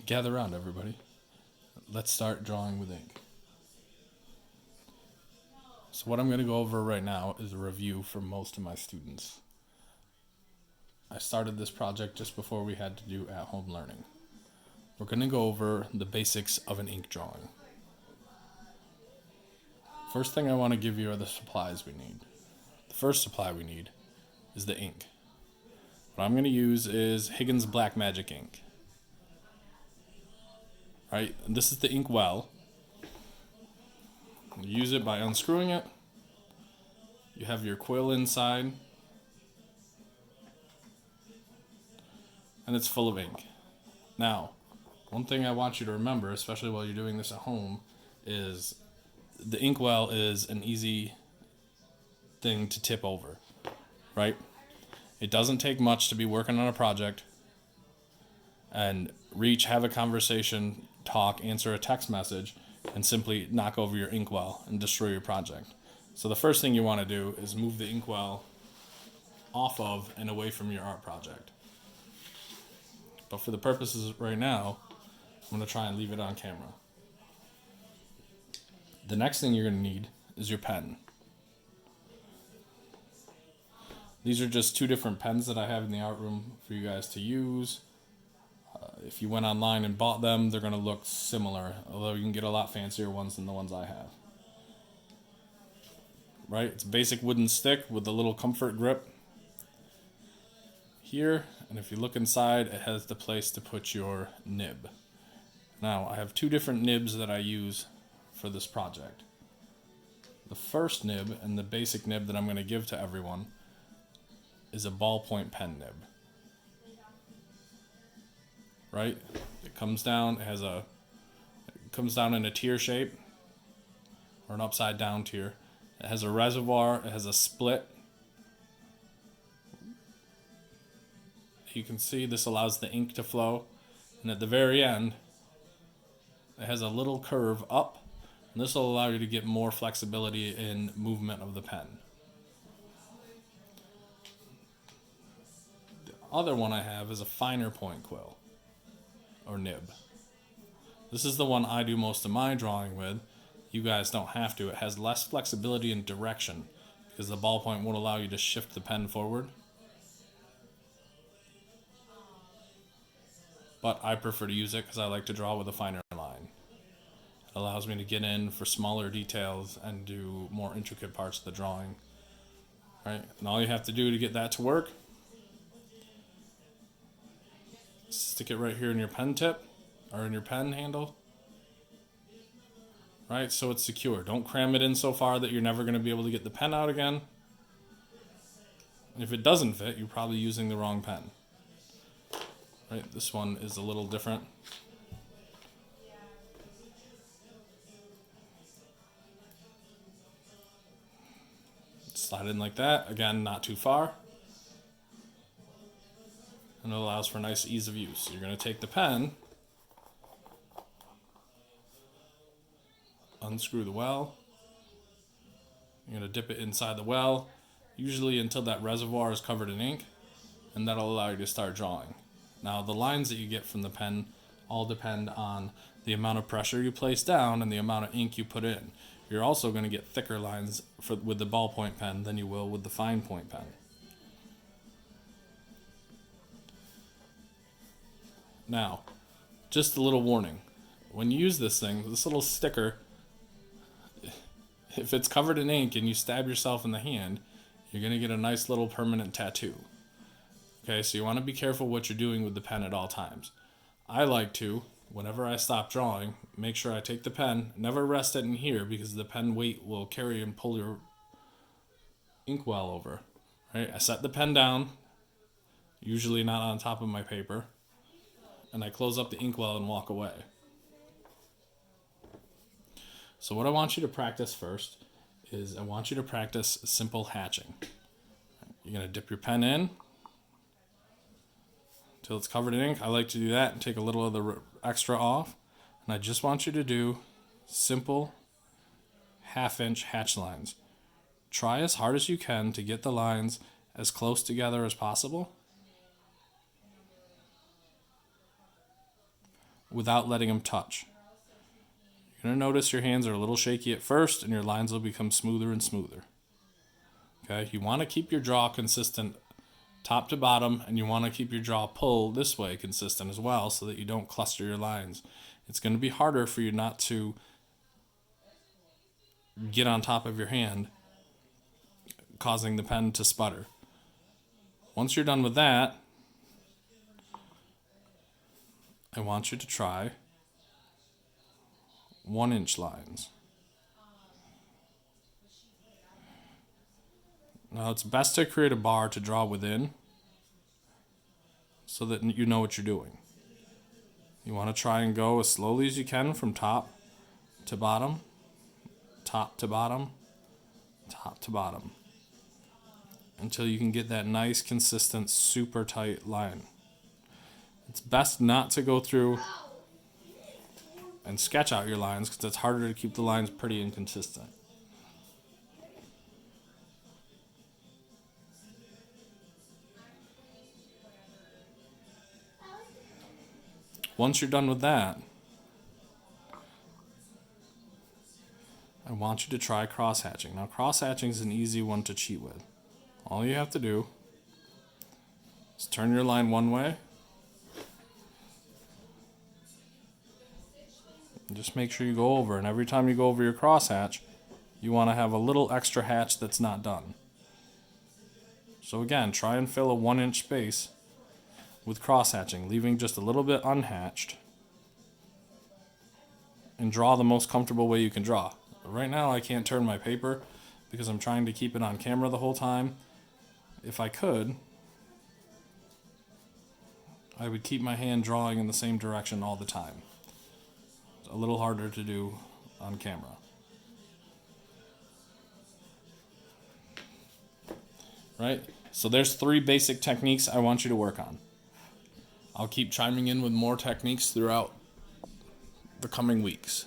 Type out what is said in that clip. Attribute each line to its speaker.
Speaker 1: Gather around, everybody. Let's start drawing with ink. So what I'm going to go over right now is a review for most of my students. I started this project just before we had to do at-home learning. We're going to go over the basics of an ink drawing. First thing I want to give you are the supplies we need. The first supply we need is the ink. What I'm going to use is Higgins Black Magic ink. Right, and this is the ink well. You use it by unscrewing it. You have your quill inside, and it's full of ink. Now, one thing I want you to remember, especially while you're doing this at home, is the ink well is an easy thing to tip over, right? It doesn't take much to be working on a project and have a conversation, talk, answer a text message, and simply knock over your inkwell and destroy your project. So the first thing you want to do is move the inkwell off of and away from your art project. But for the purposes right now, I'm going to try and leave it on camera. The next thing you're going to need is your pen. These are just two different pens that I have in the art room for you guys to use. If you went online and bought them, they're going to look similar, although you can get a lot fancier ones than the ones I have. Right? It's a basic wooden stick with a little comfort grip here, and if you look inside, it has the place to put your nib. Now, I have two different nibs that I use for this project. The first nib, and the basic nib that I'm going to give to everyone, is a ballpoint pen nib. Right? It comes down, it comes down in a tier shape, or an upside down tier. It has a reservoir, it has a split. You can see this allows the ink to flow, and at the very end, it has a little curve up, and this will allow you to get more flexibility in movement of the pen. The other one I have is a finer point quill, or nib. This is the one I do most of my drawing with. You guys don't have to. It has less flexibility in direction because the ballpoint won't allow you to shift the pen forward. But I prefer to use it because I like to draw with a finer line. It allows me to get in for smaller details and do more intricate parts of the drawing. Right? And all you have to do to get that to work, stick it right here in your pen tip or in your pen handle. Right, so it's secure. Don't cram it in so far that you're never going to be able to get the pen out again. And if it doesn't fit, you're probably using the wrong pen. Right, this one is a little different. Slide in like that. Again, not too far. And it allows for nice ease of use. So you're going to take the pen, unscrew the well. You're going to dip it inside the well, usually until that reservoir is covered in ink, and that'll allow you to start drawing. Now, the lines that you get from the pen all depend on the amount of pressure you place down and the amount of ink you put in. You're also going to get thicker lines with the ballpoint pen than you will with the fine point pen. Now, just a little warning. When you use this thing, this little sticker, if it's covered in ink and you stab yourself in the hand, you're going to get a nice little permanent tattoo. Okay, so you want to be careful what you're doing with the pen at all times. I like to, whenever I stop drawing, make sure I take the pen, never rest it in here because the pen weight will carry and pull your inkwell over. Right? I set the pen down, usually not on top of my paper, and I close up the inkwell and walk away. So what I want you to practice first is I want you to practice simple hatching. You're going to dip your pen in until it's covered in ink. I like to do that and take a little of the extra off. And I just want you to do simple half-inch hatch lines. Try as hard as you can to get the lines as close together as possible. without letting them touch. You're going to notice your hands are a little shaky at first and your lines will become smoother and smoother. Okay, you want to keep your draw consistent top to bottom, and you want to keep your draw pull this way consistent as well so that you don't cluster your lines. It's going to be harder for you not to get on top of your hand, causing the pen to sputter. Once you're done with that, I want you to try 1-inch lines. Now it's best to create a bar to draw within so that you know what you're doing. You want to try and go as slowly as you can from top to bottom, top to bottom, top to bottom, until you can get that nice, consistent, super tight line. It's best not to go through and sketch out your lines because it's harder to keep the lines pretty and consistent. Once you're done with that, I want you to try cross-hatching. Now, cross-hatching is an easy one to cheat with. All you have to do is turn your line one way. And just make sure you go over, and every time you go over your crosshatch, you want to have a little extra hatch that's not done. So again, try and fill a 1-inch space with cross-hatching, leaving just a little bit unhatched, and draw the most comfortable way you can draw. Right now I can't turn my paper because I'm trying to keep it on camera the whole time. If I could, I would keep my hand drawing in the same direction all the time. It's a little harder to do on camera. Right? So there's 3 basic techniques I want you to work on. I'll keep chiming in with more techniques throughout the coming weeks.